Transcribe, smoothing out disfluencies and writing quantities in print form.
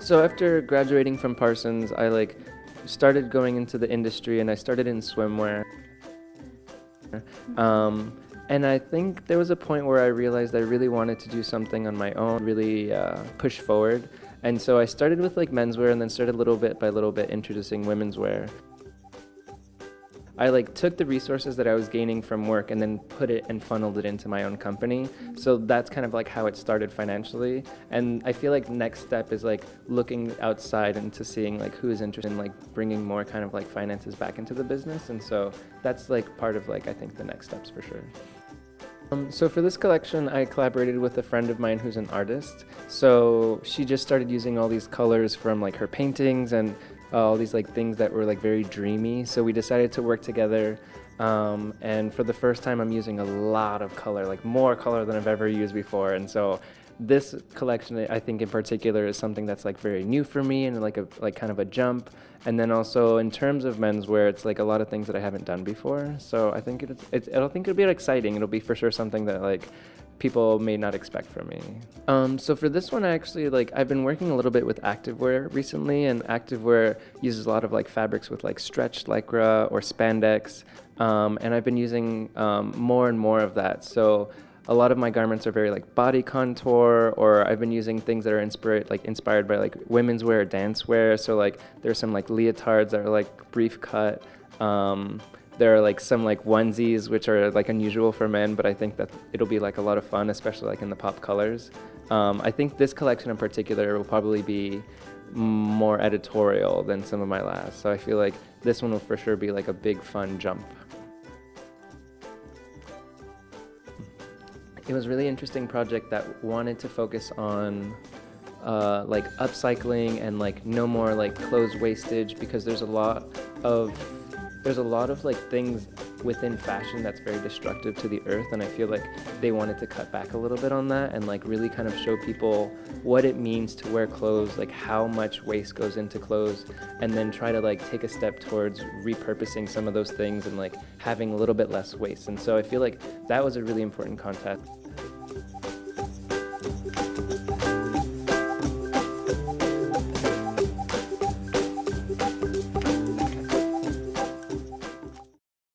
So after graduating from Parsons, I started going into the industry and I started in swimwear. And I think there was a point where I realized I really wanted to do something on my own, really push forward. And so I started with menswear and then started little bit by little bit introducing women's wear. I took the resources that I was gaining from work and then put it and funneled it into my own company. So that's kind of how it started financially. And I feel next step is looking outside into seeing who is interested in bringing more kind of finances back into the business. And so that's part of I think the next steps for sure. So for this collection, I collaborated with a friend of mine who's an artist. So she just started using all these colors from her paintings and all these things that were very dreamy. So we decided to work together. And for the first time, I'm using a lot of color, more color than I've ever used before. And so this collection, I think in particular, is something that's very new for me and kind of a jump. And then also in terms of menswear, it's a lot of things that I haven't done before. So I think it'll be exciting. It'll be for sure something that people may not expect from me. So for this one, I actually I've been working a little bit with activewear recently, and activewear uses a lot of fabrics with stretched lycra or spandex, and I've been using more and more of that. So a lot of my garments are very body contour, or I've been using things that are inspired by women's wear, dance wear. So there's some leotards that are brief cut. There are some onesies which are unusual for men, but I think that it'll be a lot of fun, especially in the pop colors. I think this collection in particular will probably be more editorial than some of my last. So I feel this one will for sure be a big fun jump. It was a really interesting project that wanted to focus on upcycling and no more clothes wastage, because there's a lot of things within fashion that's very destructive to the earth, and I feel they wanted to cut back a little bit on that and really kind of show people what it means to wear clothes, how much waste goes into clothes, and then try to take a step towards repurposing some of those things and having a little bit less waste. And so I feel that was a really important concept.